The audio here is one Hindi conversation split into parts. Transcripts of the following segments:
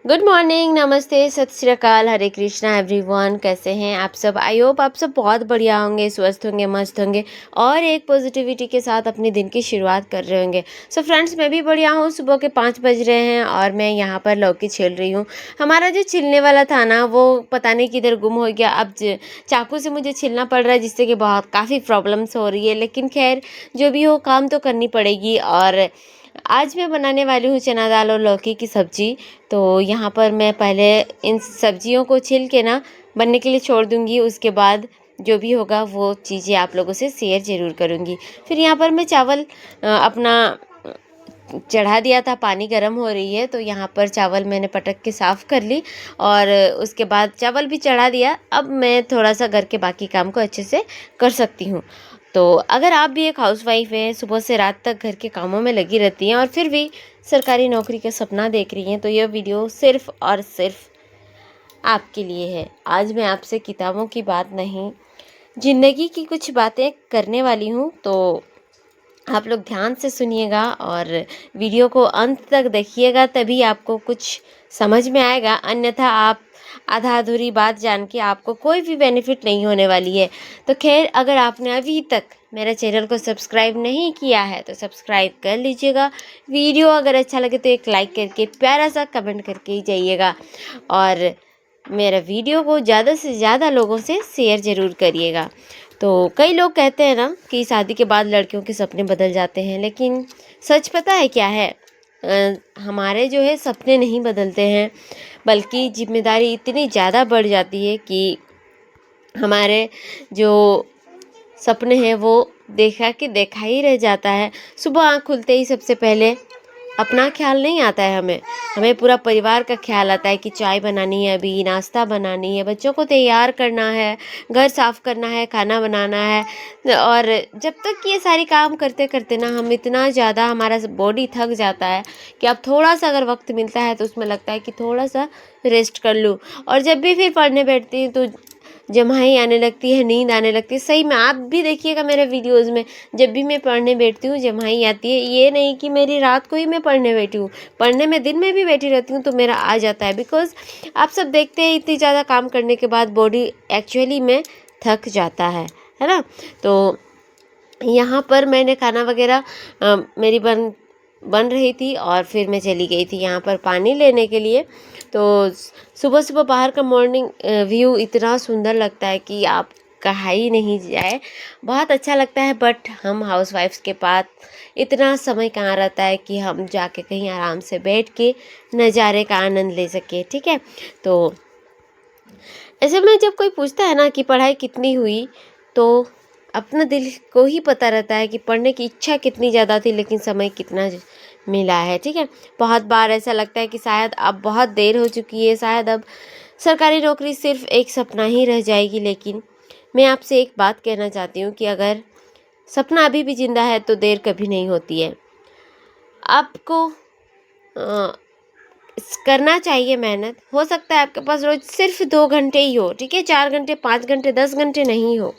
गुड मॉर्निंग, नमस्ते, सत श्री अकाल, हरे कृष्णा एवरीवन। कैसे हैं आप सब? आई होप आप सब बहुत बढ़िया होंगे, स्वस्थ होंगे, मस्त होंगे और एक पॉजिटिविटी के साथ अपने दिन की शुरुआत कर रहे होंगे। सो फ्रेंड्स, मैं भी बढ़िया हूँ। सुबह के 5 बज रहे हैं और मैं यहाँ पर लौकी छील रही हूँ। हमारा जो छिलने वाला था ना, वो पता नहीं किधर गुम हो गया। अब चाकू से मुझे छिलना पड़ रहा है, जिससे कि बहुत काफ़ी प्रॉब्लम्स हो रही है। लेकिन खैर, जो भी हो, काम तो करनी पड़ेगी। और आज मैं बनाने वाली हूँ चना दाल और लौकी की सब्ज़ी। तो यहाँ पर मैं पहले इन सब्जियों को छील के ना बनने के लिए छोड़ दूँगी। उसके बाद जो भी होगा वो चीज़ें आप लोगों से शेयर ज़रूर करूँगी। फिर यहाँ पर मैं चावल अपना चढ़ा दिया था, पानी गर्म हो रही है, तो यहाँ पर चावल मैंने पटक के साफ़ कर ली और उसके बाद चावल भी चढ़ा दिया। अब मैं थोड़ा-सा घर के बाकी काम को अच्छे से कर सकती हूँ। तो अगर आप भी एक हाउसवाइफ हैं, सुबह से रात तक घर के कामों में लगी रहती हैं और फिर भी सरकारी नौकरी का सपना देख रही हैं, तो यह वीडियो सिर्फ़ और सिर्फ़ आपके लिए है। आज मैं आपसे किताबों की बात नहीं, ज़िंदगी की कुछ बातें करने वाली हूँ। तो आप लोग ध्यान से सुनिएगा और वीडियो को अंत तक देखिएगा, तभी आपको कुछ समझ में आएगा। अन्यथा आप आधा अधूरी बात जान के आपको कोई भी बेनिफिट नहीं होने वाली है। तो खैर, अगर आपने अभी तक मेरे चैनल को सब्सक्राइब नहीं किया है तो सब्सक्राइब कर लीजिएगा। वीडियो अगर अच्छा लगे तो एक लाइक करके प्यारा सा कमेंट करके ही जाइएगा और मेरा वीडियो को ज़्यादा से ज़्यादा लोगों से शेयर ज़रूर करिएगा। तो कई लोग कहते हैं ना कि शादी के बाद लड़कियों के सपने बदल जाते हैं, लेकिन सच पता है क्या है? हमारे जो है सपने नहीं बदलते हैं, बल्कि जिम्मेदारी इतनी ज़्यादा बढ़ जाती है कि हमारे जो सपने हैं वो देखा कि देखा ही रह जाता है। सुबह आँख खुलते ही सबसे पहले अपना ख्याल नहीं आता है हमें, हमें पूरा परिवार का ख्याल आता है कि चाय बनानी है, अभी नाश्ता बनानी है, बच्चों को तैयार करना है, घर साफ़ करना है, खाना बनाना है। और जब तक ये सारी काम करते करते ना हम इतना ज़्यादा हमारा बॉडी थक जाता है कि अब थोड़ा सा अगर वक्त मिलता है तो उसमें लगता है कि थोड़ा सा रेस्ट कर लूँ। और जब भी फिर पढ़ने बैठती हूँ तो जम्हाई आने लगती है, नींद आने लगती है। सही में आप भी देखिएगा मेरे वीडियोज़ में, जब भी मैं पढ़ने बैठती हूँ जम्हाई आती है। ये नहीं कि मेरी रात को ही मैं पढ़ने बैठी हूँ, पढ़ने में दिन में भी बैठी रहती हूँ तो मेरा आ जाता है। बिकॉज़ आप सब देखते हैं इतनी ज़्यादा काम करने के बाद बॉडी एक्चुअली में थक जाता है ना? तो यहाँ पर मैंने खाना वगैरह मेरी बन रही थी और फिर मैं चली गई थी यहाँ पर पानी लेने के लिए। तो सुबह सुबह बाहर का मॉर्निंग व्यू इतना सुंदर लगता है कि आप कहा ही नहीं जाए, बहुत अच्छा लगता है। बट हम हाउसवाइफ्स के पास इतना समय कहाँ रहता है कि हम जाके कहीं आराम से बैठ के नज़ारे का आनंद ले सके। ठीक है, तो ऐसे में जब कोई पूछता है ना कि पढ़ाई कितनी हुई, तो अपना दिल को ही पता रहता है कि पढ़ने की इच्छा कितनी ज़्यादा थी, लेकिन समय कितना मिला है। ठीक है, बहुत बार ऐसा लगता है कि शायद अब बहुत देर हो चुकी है, शायद अब सरकारी नौकरी सिर्फ एक सपना ही रह जाएगी। लेकिन मैं आपसे एक बात कहना चाहती हूँ कि अगर सपना अभी भी जिंदा है तो देर कभी नहीं होती है। आपको करना चाहिए मेहनत। हो सकता है आपके पास रोज सिर्फ 2 घंटे ही हो, ठीक है, 4 घंटे, 5 घंटे, 10 घंटे नहीं हो।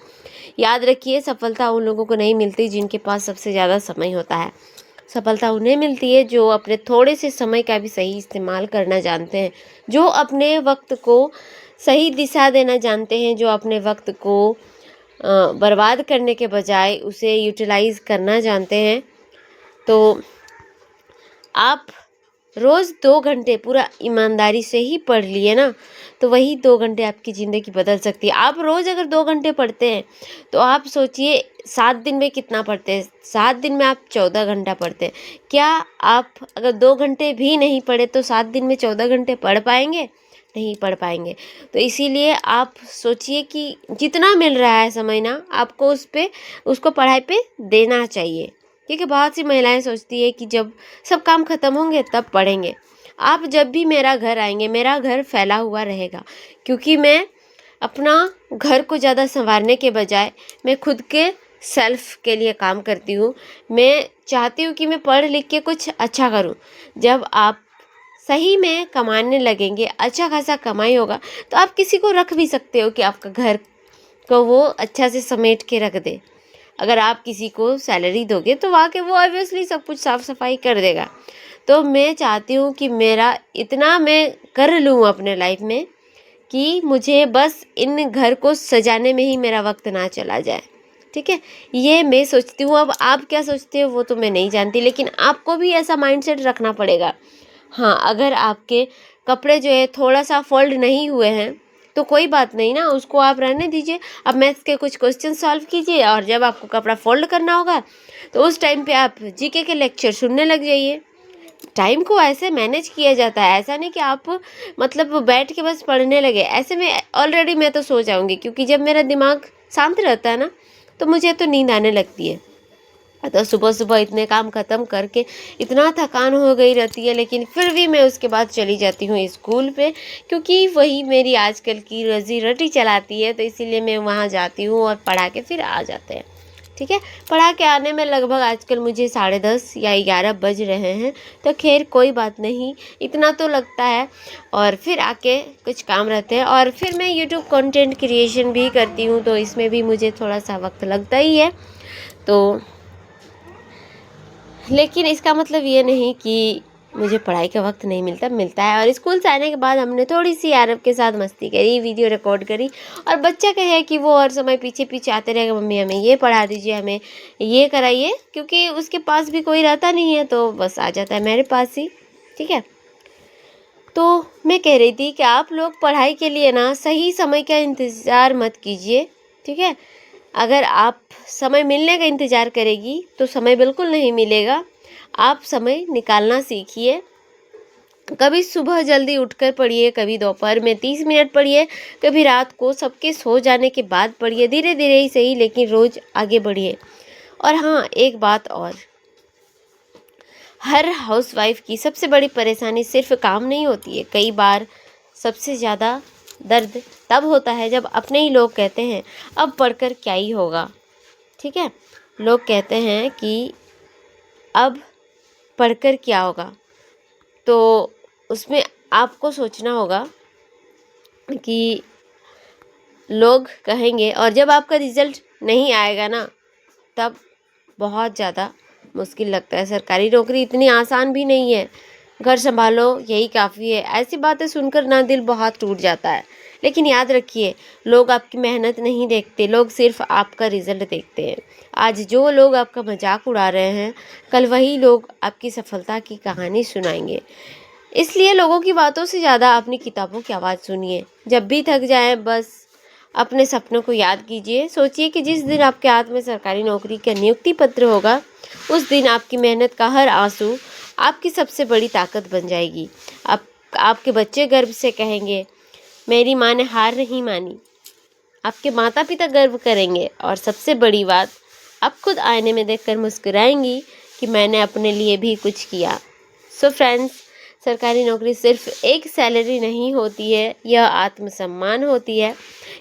याद रखिए, सफलता उन लोगों को नहीं मिलती जिनके पास सबसे ज़्यादा समय होता है। सफलता उन्हें मिलती है जो अपने थोड़े से समय का भी सही इस्तेमाल करना जानते हैं, जो अपने वक्त को सही दिशा देना जानते हैं, जो अपने वक्त को बर्बाद करने के बजाय उसे यूटिलाइज करना जानते हैं। तो आप रोज़ 2 घंटे पूरा ईमानदारी से ही पढ़ लिए ना, तो वही 2 घंटे आपकी ज़िंदगी बदल सकती है। आप रोज़ अगर 2 घंटे पढ़ते हैं तो आप सोचिए 7 दिन में कितना पढ़ते हैं? 7 दिन में आप 14 घंटा पढ़ते हैं। क्या आप अगर 2 घंटे भी नहीं पढ़े तो 7 दिन में 14 घंटे पढ़ पाएंगे? नहीं पढ़ पाएंगे। तो इसीलिए आप सोचिए कि जितना मिल रहा है समय ना, आपको उसको पढ़ाई पे देना चाहिए। क्योंकि बहुत सी महिलाएं सोचती है कि जब सब काम खत्म होंगे तब पढ़ेंगे। आप जब भी मेरा घर आएंगे, मेरा घर फैला हुआ रहेगा, क्योंकि मैं अपना घर को ज़्यादा संवारने के बजाय मैं खुद के सेल्फ के लिए काम करती हूँ। मैं चाहती हूँ कि मैं पढ़ लिख के कुछ अच्छा करूँ। जब आप सही में कमाने लगेंगे, अच्छा खासा कमाई होगा, तो आप किसी को रख भी सकते हो कि आपका घर को वो अच्छा से समेट के रख दे। अगर आप किसी को सैलरी दोगे तो वहाँ के वो ऑब्वियसली सब कुछ साफ़ सफाई कर देगा। तो मैं चाहती हूँ कि मेरा इतना मैं कर लूँ अपने लाइफ में कि मुझे बस इन घर को सजाने में ही मेरा वक्त ना चला जाए। ठीक है, ये मैं सोचती हूँ। अब आप क्या सोचते हो वो तो मैं नहीं जानती, लेकिन आपको भी ऐसा माइंडसेट रखना पड़ेगा। हाँ, अगर आपके कपड़े जो है थोड़ा सा फोल्ड नहीं हुए हैं तो कोई बात नहीं ना, उसको आप रहने दीजिए। अब मैथ्स के कुछ क्वेश्चन सॉल्व कीजिए, और जब आपको कपड़ा फोल्ड करना होगा तो उस टाइम पे आप जीके के लेक्चर सुनने लग जाइए। टाइम को ऐसे मैनेज किया जाता है, ऐसा नहीं कि आप मतलब बैठ के बस पढ़ने लगे। ऐसे में ऑलरेडी मैं तो सो जाऊंगी, क्योंकि जब मेरा दिमाग शांत रहता है ना तो मुझे तो नींद आने लगती है। तो सुबह सुबह इतने काम ख़त्म करके इतना थकान हो गई रहती है, लेकिन फिर भी मैं उसके बाद चली जाती हूँ स्कूल पे, क्योंकि वही मेरी आजकल की रोजी रोटी चलाती है। तो इसीलिए मैं वहाँ जाती हूँ और पढ़ा के फिर आ जाते हैं। ठीक है, पढ़ा के आने में लगभग आजकल मुझे 10:30 या 11 बज रहे हैं। तो खैर कोई बात नहीं, इतना तो लगता है। और फिर आके कुछ काम रहते हैं, और फिर मैं यूट्यूब कंटेंट क्रिएशन भी करती हूँ, तो इसमें भी मुझे थोड़ा सा वक्त लगता ही है। तो लेकिन इसका मतलब ये नहीं कि मुझे पढ़ाई का वक्त नहीं मिलता है। और स्कूल से आने के बाद हमने थोड़ी सी आरव के साथ मस्ती करी, वीडियो रिकॉर्ड करी। और बच्चा कहे कि वो हर समय पीछे पीछे आते रहेगा, मम्मी हमें ये पढ़ा दीजिए, हमें ये कराइए, क्योंकि उसके पास भी कोई रहता नहीं है तो बस आ जाता है मेरे पास ही। ठीक है, तो मैं कह रही थी कि आप लोग पढ़ाई के लिए ना सही समय का इंतज़ार मत कीजिए। ठीक है, अगर आप समय मिलने का इंतज़ार करेगी तो समय बिल्कुल नहीं मिलेगा। आप समय निकालना सीखिए। कभी सुबह जल्दी उठकर पढ़िए, कभी दोपहर में 30 मिनट पढ़िए, कभी रात को सबके सो जाने के बाद पढ़िए। धीरे धीरे ही सही, लेकिन रोज़ आगे बढ़िए। और हाँ, एक बात और, हर हाउसवाइफ की सबसे बड़ी परेशानी सिर्फ काम नहीं होती है। कई बार सबसे ज़्यादा दर्द तब होता है जब अपने ही लोग कहते हैं अब पढ़कर क्या ही होगा। ठीक है, लोग कहते हैं कि अब पढ़कर क्या होगा, तो उसमें आपको सोचना होगा कि लोग कहेंगे, और जब आपका रिज़ल्ट नहीं आएगा ना तब बहुत ज़्यादा मुश्किल लगता है। सरकारी नौकरी इतनी आसान भी नहीं है, घर संभालो यही काफ़ी है। ऐसी बातें सुनकर ना दिल बहुत टूट जाता है। लेकिन याद रखिए, लोग आपकी मेहनत नहीं देखते, लोग सिर्फ आपका रिज़ल्ट देखते हैं। आज जो लोग आपका मजाक उड़ा रहे हैं, कल वही लोग आपकी सफलता की कहानी सुनाएंगे। इसलिए लोगों की बातों से ज़्यादा अपनी किताबों की आवाज़ सुनिए। जब भी थक जाएं बस अपने सपनों को याद कीजिए। सोचिए कि जिस दिन आपके हाथ में सरकारी नौकरी का नियुक्ति पत्र होगा, उस दिन आपकी मेहनत का हर आंसू आपकी सबसे बड़ी ताकत बन जाएगी। आपके बच्चे गर्व से कहेंगे, मेरी माँ ने हार नहीं मानी। आपके माता पिता गर्व करेंगे, और सबसे बड़ी बात, आप खुद आईने में देखकर मुस्कुराएंगी कि मैंने अपने लिए भी कुछ किया। सो फ्रेंड्स, सरकारी नौकरी सिर्फ एक सैलरी नहीं होती है, यह आत्मसम्मान होती है,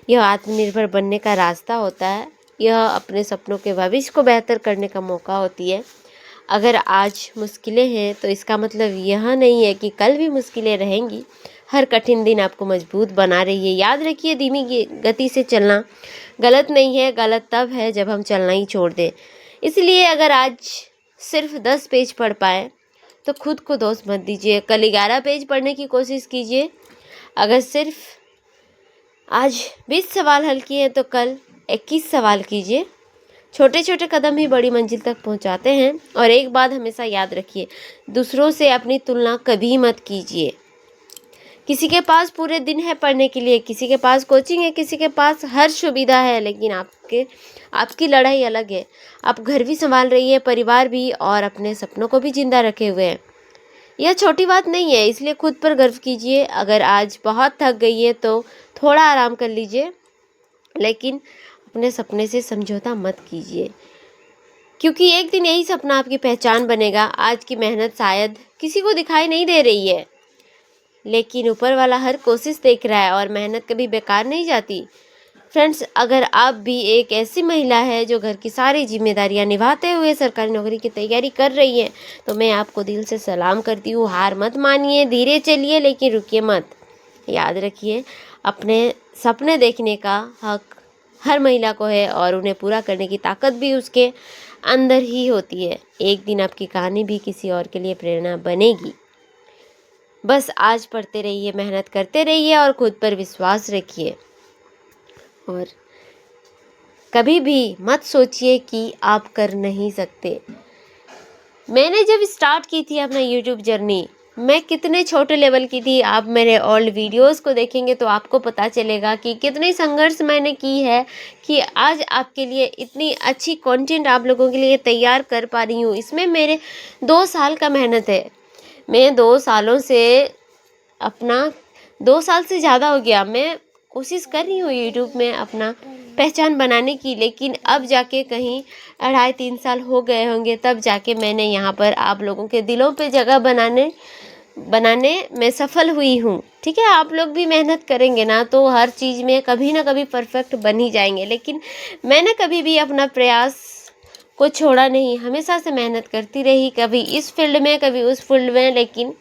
यह आत्मनिर्भर बनने का रास्ता होता है, यह अपने सपनों के भविष्य को बेहतर करने का मौका होती है। अगर आज मुश्किलें हैं तो इसका मतलब यह नहीं है कि कल भी मुश्किलें रहेंगी। हर कठिन दिन आपको मजबूत बना रही है। याद रखिए, धीमी गति से चलना गलत नहीं है, गलत तब है जब हम चलना ही छोड़ दें। इसलिए अगर आज सिर्फ 10 पेज पढ़ पाए तो खुद को दोष मत दीजिए, कल 11 पेज पढ़ने की कोशिश कीजिए। अगर सिर्फ आज 20 सवाल हल किए तो कल 21 सवाल कीजिए। छोटे छोटे कदम ही बड़ी मंजिल तक पहुंचाते हैं। और एक बात हमेशा याद रखिए, दूसरों से अपनी तुलना कभी मत कीजिए। किसी के पास पूरे दिन है पढ़ने के लिए, किसी के पास कोचिंग है, किसी के पास हर सुविधा है, लेकिन आपकी लड़ाई अलग है। आप घर भी संभाल रही है, परिवार भी, और अपने सपनों को भी जिंदा रखे हुए हैं। यह छोटी बात नहीं है, इसलिए खुद पर गर्व कीजिए। अगर आज बहुत थक गई है तो थोड़ा आराम कर लीजिए, लेकिन अपने सपने से समझौता मत कीजिए, क्योंकि एक दिन यही सपना आपकी पहचान बनेगा। आज की मेहनत शायद किसी को दिखाई नहीं दे रही है, लेकिन ऊपर वाला हर कोशिश देख रहा है, और मेहनत कभी बेकार नहीं जाती। फ्रेंड्स, अगर आप भी एक ऐसी महिला है जो घर की सारी जिम्मेदारियां निभाते हुए सरकारी नौकरी की तैयारी कर रही है, तो मैं आपको दिल से सलाम करती हूँ। हार मत मानिए, धीरे चलिए, लेकिन रुकिए मत। याद रखिए, अपने सपने देखने का हक हर महिला को है, और उन्हें पूरा करने की ताकत भी उसके अंदर ही होती है। एक दिन आपकी कहानी भी किसी और के लिए प्रेरणा बनेगी। बस आज पढ़ते रहिए, मेहनत करते रहिए और खुद पर विश्वास रखिए। और कभी भी मत सोचिए कि आप कर नहीं सकते। मैंने जब स्टार्ट की थी अपना यूट्यूब जर्नी, मैं कितने छोटे लेवल की थी। आप मेरे ओल्ड वीडियोस को देखेंगे तो आपको पता चलेगा कि कितनी संघर्ष मैंने की है कि आज आपके लिए इतनी अच्छी कंटेंट आप लोगों के लिए तैयार कर पा रही हूँ। इसमें मेरे 2 साल का मेहनत है। मैं 2 सालों से अपना 2 साल से ज़्यादा हो गया मैं कोशिश कर रही हूँ यूट्यूब में अपना पहचान बनाने की, लेकिन अब जाके कहीं 2.5-3 साल हो गए होंगे, तब जाके मैंने यहाँ पर आप लोगों के दिलों पे जगह बनाने में सफल हुई हूँ। ठीक है, आप लोग भी मेहनत करेंगे ना तो हर चीज़ में कभी ना कभी परफेक्ट बन ही जाएंगे। लेकिन मैंने कभी भी अपना प्रयास को छोड़ा नहीं, हमेशा से मेहनत करती रही, कभी इस फील्ड में कभी उस फील्ड में, लेकिन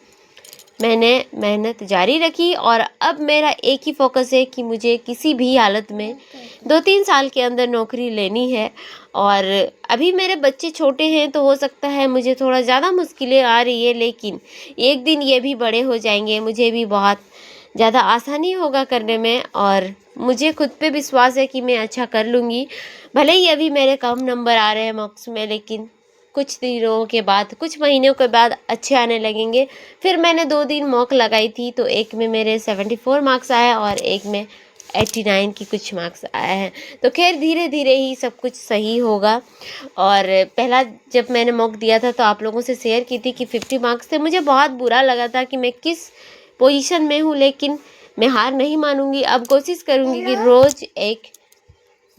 मैंने मेहनत जारी रखी। और अब मेरा एक ही फोकस है कि मुझे किसी भी हालत में 2-3 साल के अंदर नौकरी लेनी है। और अभी मेरे बच्चे छोटे हैं तो हो सकता है मुझे थोड़ा ज़्यादा मुश्किलें आ रही है, लेकिन एक दिन ये भी बड़े हो जाएंगे, मुझे भी बहुत ज़्यादा आसानी होगा करने में। और मुझे खुद पे विश्वास है कि मैं अच्छा कर लूँगी। भले ही अभी मेरे कम नंबर आ रहे हैं मॉक्स में, लेकिन कुछ दिनों के बाद, कुछ महीनों के बाद अच्छे आने लगेंगे। फिर मैंने 2 दिन मॉक लगाई थी तो एक में मेरे 74 मार्क्स आए और एक में 89 की कुछ मार्क्स आए हैं। तो खैर धीरे धीरे ही सब कुछ सही होगा। और पहला जब मैंने मॉक दिया था तो आप लोगों से शेयर की थी कि 50 मार्क्स थे। मुझे बहुत बुरा लगा था कि मैं किस पोजीशन में हूँ, लेकिन मैं हार नहीं मानूंगी। अब कोशिश करूँगी कि रोज़ एक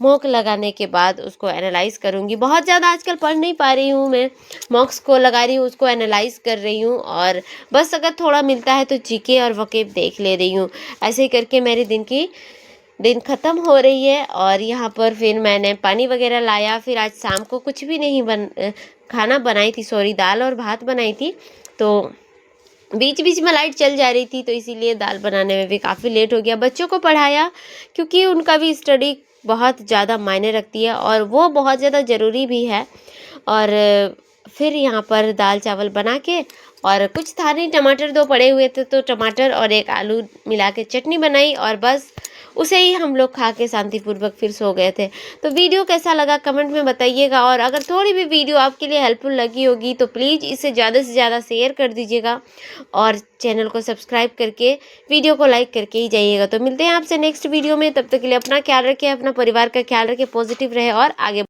मॉक लगाने के बाद उसको एनालाइज़ करूँगी। बहुत ज़्यादा आजकल पढ़ नहीं पा रही हूँ मैं, मॉक्स को लगा रही हूँ, उसको एनालाइज़ कर रही हूँ और बस अगर थोड़ा मिलता है तो जीके और वोकैब देख ले रही हूँ। ऐसे ही करके मेरे दिन ख़त्म हो रही है। और यहाँ पर फिर मैंने पानी वगैरह लाया। फिर आज शाम को कुछ भी नहीं खाना बनाई थी, सॉरी दाल और भात बनाई थी। तो बीच बीच में लाइट चल जा रही थी तो इसीलिए दाल बनाने में भी काफ़ी लेट हो गया। बच्चों को पढ़ाया क्योंकि उनका भी स्टडी बहुत ज़्यादा मायने रखती है और वो बहुत ज़्यादा ज़रूरी भी है। और फिर यहाँ पर दाल चावल बना के, और कुछ था नहीं, टमाटर 2 पड़े हुए थे तो टमाटर और एक आलू मिला के चटनी बनाई और बस उसे ही हम लोग खा के शांतिपूर्वक फिर सो गए थे। तो वीडियो कैसा लगा कमेंट में बताइएगा। और अगर थोड़ी भी वीडियो आपके लिए हेल्पफुल लगी होगी तो प्लीज़ इसे ज़्यादा से ज़्यादा शेयर कर दीजिएगा और चैनल को सब्सक्राइब करके वीडियो को लाइक करके ही जाइएगा। तो मिलते हैं आपसे नेक्स्ट वीडियो में, तब तक के लिए अपना ख्याल रखें, अपना परिवार का ख्याल रखें, पॉजिटिव रहे और आगे